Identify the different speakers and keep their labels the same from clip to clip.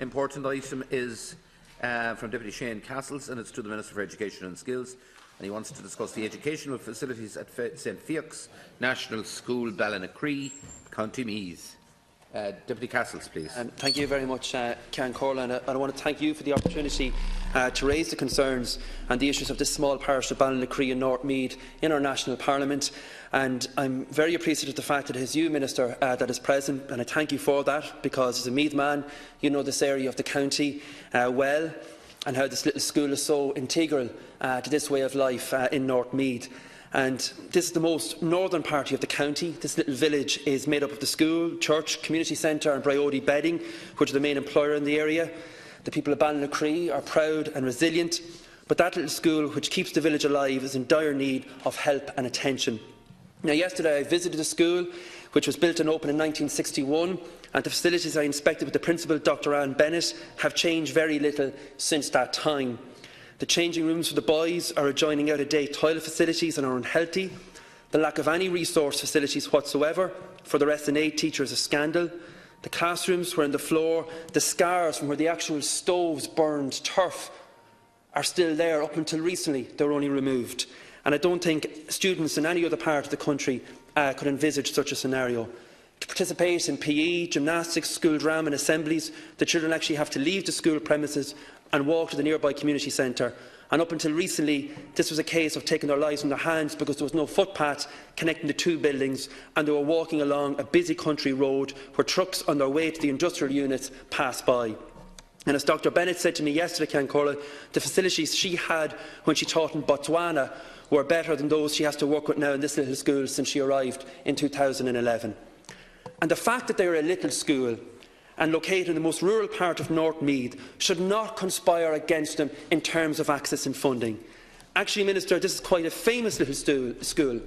Speaker 1: important item is from Deputy Shane Cassells, and it's to the Minister for Education and Skills. And he wants to discuss the educational facilities at St Fiach's National School, Ballinacree, County Meath. Deputy Cassells, please.
Speaker 2: Thank you very much, Cian Corlin. And I want to thank you for the opportunity to raise the concerns and the issues of this small parish of Ballinacree in North Meath in our national parliament. And I'm very appreciative of the fact that it is you, Minister, that is present, and I thank you for that, because as a Meath man, you know this area of the county well, and how this little school is so integral to this way of life in North Meath. And this is the most northern part of the county. This little village is made up of the school, church, community centre and Bryody Bedding, which are the main employer in the area. The people of Ballinacree are proud and resilient, but that little school, which keeps the village alive, is in dire need of help and attention. Now, yesterday I visited the school, which was built and opened in 1961, and the facilities I inspected with the principal, Dr Anne Bennett, have changed very little since that time. The changing rooms for the boys are adjoining out-of-date toilet facilities and are unhealthy. The lack of any resource facilities whatsoever for the rest and aid teacher is a scandal. The classrooms were on the floor. The scars from where the actual stoves burned turf are still there. Up until recently, they were only removed. And I don't think students in any other part of the country could envisage such a scenario. To participate in PE, gymnastics, school drama and assemblies, the children actually have to leave the school premises and walk to the nearby community centre. And up until recently, this was a case of taking their lives in their hands, because there was no footpath connecting the two buildings, and they were walking along a busy country road where trucks on their way to the industrial units passed by. And as Dr Bennett said to me yesterday, Cian Corlin, the facilities she had when she taught in Botswana were better than those she has to work with now in this little school since she arrived in 2011. And the fact that they are a little school and located in the most rural part of North Meath should not conspire against them in terms of access and funding. Actually, Minister, this is quite a famous little school.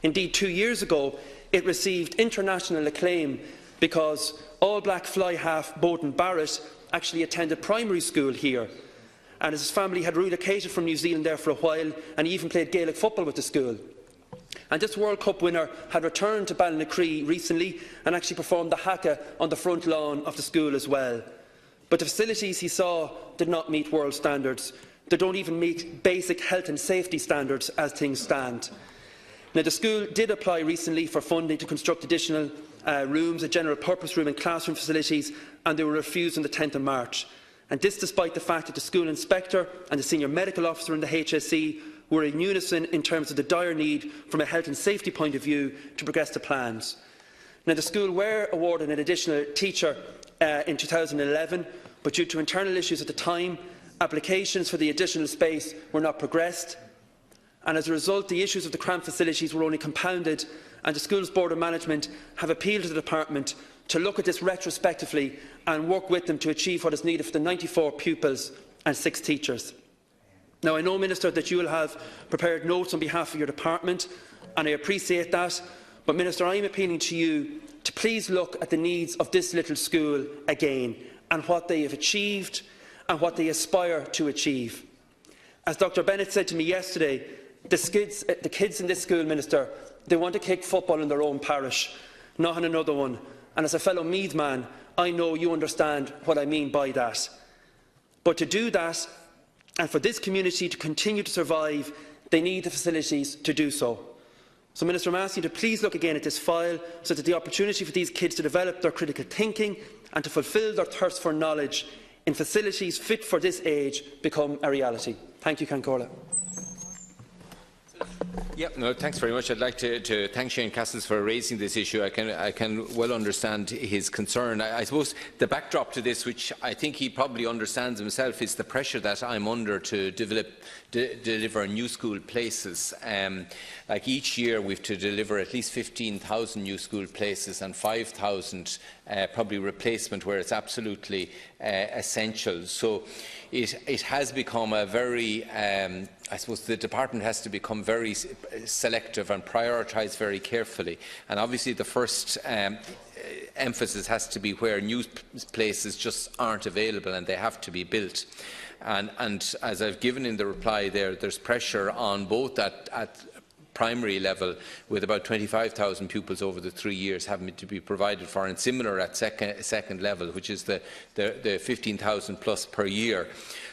Speaker 2: Indeed, 2 years ago, it received international acclaim because all-black fly-half Bowden Barrett actually attended primary school here, and his family had relocated from New Zealand there for a while, and he even played Gaelic football with the school. And this World Cup winner had returned to Ballinacree recently and actually performed the haka on the front lawn of the school as well. But the facilities he saw did not meet world standards. They don't even meet basic health and safety standards as things stand. Now, the school did apply recently for funding to construct additional rooms, a general purpose room and classroom facilities, and they were refused on the 10th of March. And this despite the fact that the school inspector and the senior medical officer in the HSE were in unison in terms of the dire need from a health and safety point of view to progress the plans. Now, the school were awarded an additional teacher in 2011, but due to internal issues at the time, applications for the additional space were not progressed, and as a result the issues of the cramped facilities were only compounded, and the school's board of management have appealed to the department to look at this retrospectively and work with them to achieve what is needed for the 94 pupils and 6 teachers. Now, I know, Minister, that you will have prepared notes on behalf of your department, and I appreciate that. But, Minister, I am appealing to you to please look at the needs of this little school again, and what they have achieved and what they aspire to achieve. As Dr Bennett said to me yesterday, the kids in this school, Minister, they want to kick football in their own parish, not in another one. And as a fellow Meath man, I know you understand what I mean by that. But to do that, and for this community to continue to survive, they need the facilities to do so. So, Minister, I'm asking you to please look again at this file so that the opportunity for these kids to develop their critical thinking and to fulfil their thirst for knowledge in facilities fit for this age become a reality. Thank you, Cian Corlin.
Speaker 3: Thanks very much. I'd like to thank Shane Cassells for raising this issue. I can well understand his concern. I suppose the backdrop to this, which I think he probably understands himself, is the pressure that I'm under to deliver new school places. Like each year we have to deliver at least 15,000 new school places and 5,000 probably replacement where it's absolutely essential. So it has become a very, I suppose the department has to become very selective and prioritise very carefully. And obviously the first emphasis has to be where new places just aren't available and they have to be built. And as I've given in the reply there's pressure on both at primary level, with about 25,000 pupils over the 3 years having to be provided for, and similar at second level, which is the 15,000 plus per year.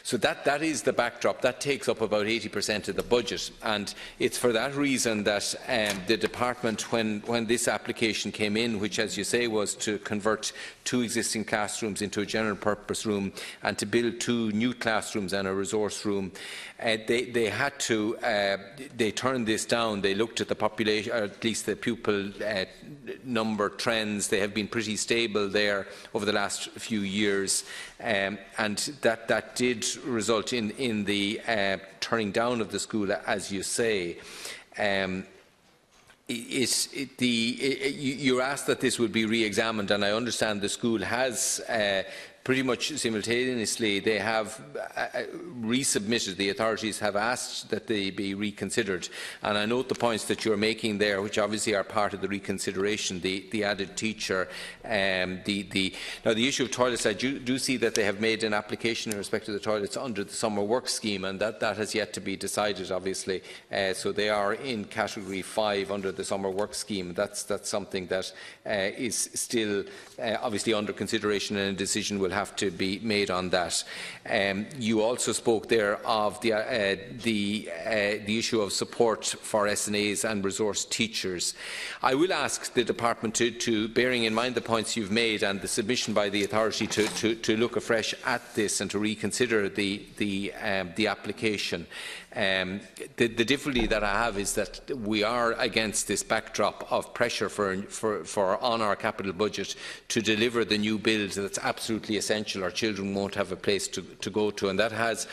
Speaker 3: So that is the backdrop. That takes up about 80% of the budget, and it's for that reason that the department, when this application came in, which, as you say, was to convert 2 existing classrooms into a general purpose room and to build 2 new classrooms and a resource room, they had to they turned this down. They looked at the population, or at least the pupil number trends. They have been pretty stable there over the last few years, and that did result in the turning down of the school, as you say. You asked that this would be re-examined, and I understand the school has pretty much simultaneously, they have resubmitted. The authorities have asked that they be reconsidered, and I note the points that you're making there, which obviously are part of the reconsideration, the added teacher. Now, the issue of toilets, I do see that they have made an application in respect to the toilets under the summer work scheme, and that has yet to be decided, obviously. So they are in category 5 under the summer work scheme. That's something that is still obviously under consideration, and a decision will have to be made on that. You also spoke there of the issue of support for SNAs and resource teachers. I will ask the department to bearing in mind the points you've made and the submission by the authority to look afresh at this and to reconsider the application. The difficulty that I have is that we are against this backdrop of pressure on our capital budget to deliver the new build that's absolutely essential. Our children won't have a place to go to, and that has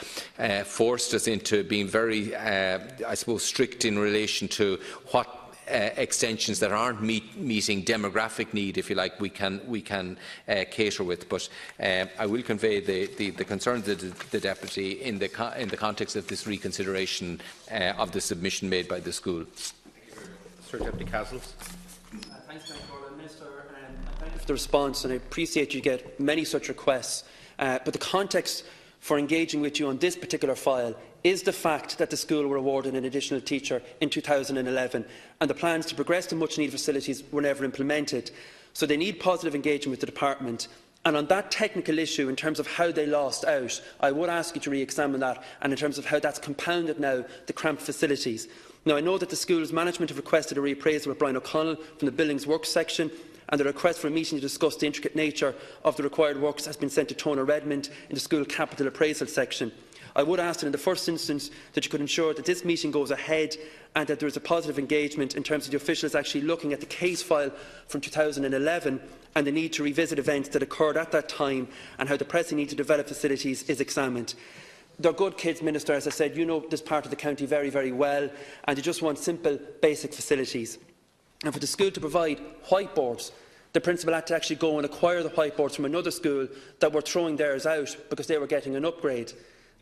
Speaker 3: forced us into being very, I suppose, strict in relation to what extensions that aren't meeting demographic need, if you like, we can cater with. But I will convey the concerns of the Deputy in the context of this reconsideration of the submission made by the school.
Speaker 1: Sir Deputy Cassells.
Speaker 2: Thanks, Minister. Thank you for the response, and I appreciate you get many such requests. But the context for engaging with you on this particular file is the fact that the school were awarded an additional teacher in 2011, and the plans to progress to much-needed facilities were never implemented. So they need positive engagement with the department. And on that technical issue, in terms of how they lost out, I would ask you to re-examine that, and in terms of how that's compounded now the cramped facilities. Now, I know that the school's management have requested a reappraisal with Brian O'Connell from the Buildings Works section, and the request for a meeting to discuss the intricate nature of the required works has been sent to Tona Redmond in the school capital appraisal section. I would ask that in the first instance that you could ensure that this meeting goes ahead and that there is a positive engagement in terms of the officials actually looking at the case file from 2011 and the need to revisit events that occurred at that time and how the pressing need to develop facilities is examined. They're good kids, Minister, as I said, you know this part of the county very, very well, and you just want simple, basic facilities. And for the school to provide whiteboards, the principal had to actually go and acquire the whiteboards from another school that were throwing theirs out because they were getting an upgrade.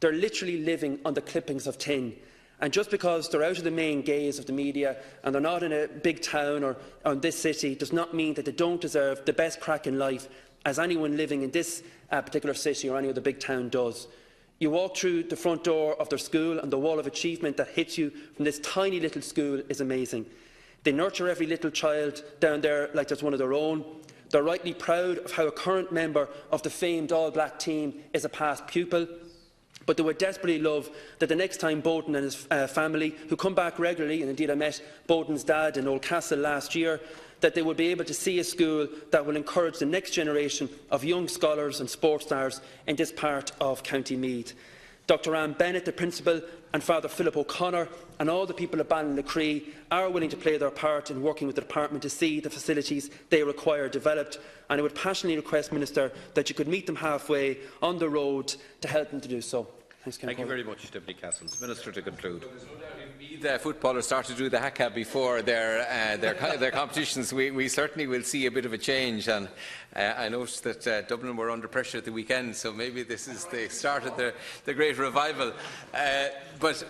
Speaker 2: They're literally living on the clippings of tin. And just because they're out of the main gaze of the media and they're not in a big town or in this city does not mean that they don't deserve the best crack in life as anyone living in this particular city or any other big town does. You walk through the front door of their school and the wall of achievement that hits you from this tiny little school is amazing. They nurture every little child down there like there's one of their own. They're rightly proud of how a current member of the famed all-black team is a past pupil. But they would desperately love that the next time Bowden and his family, who come back regularly, and indeed I met Bowden's dad in Oldcastle last year, that they will be able to see a school that will encourage the next generation of young scholars and sports stars in this part of County Meath. Dr Anne Bennett, the principal, and Father Philip O'Connor and all the people of Ballinacree are willing to play their part in working with the department to see the facilities they require developed, and I would passionately request, Minister, that you could meet them halfway on the road to help them to do so.
Speaker 1: Thank you very much, Deputy Cassells. Minister, to conclude.
Speaker 3: The footballers start to do the haka before their competitions. We certainly will see a bit of a change, and I noticed that Dublin were under pressure at the weekend, so maybe this is the start of the great revival. But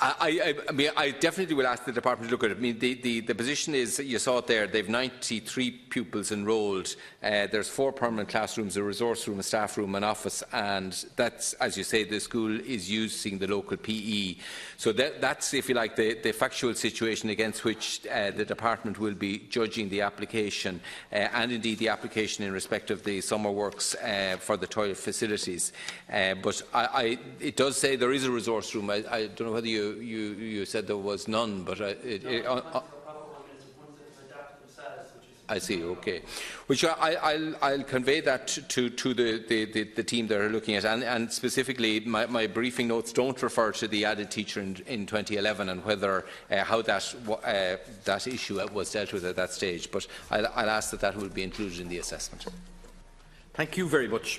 Speaker 3: I definitely will ask the department to look at it. I mean, the position is, you saw it there, they've 93 pupils enrolled. There's 4 permanent classrooms, a resource room, a staff room, an office, and that's, as you say, the school is using the local PE. So that's facts, if you like, the factual situation against which the department will be judging the application and indeed the application in respect of the summer works for the toilet facilities. But it does say there is a resource room. I don't know whether you said there was none, but I see. Okay, which I'll convey that to the team that are looking at, and specifically my briefing notes don't refer to the added teacher in 2011 and whether how that issue was dealt with at that stage. But I'll ask that will be included in the assessment.
Speaker 1: Thank you very much.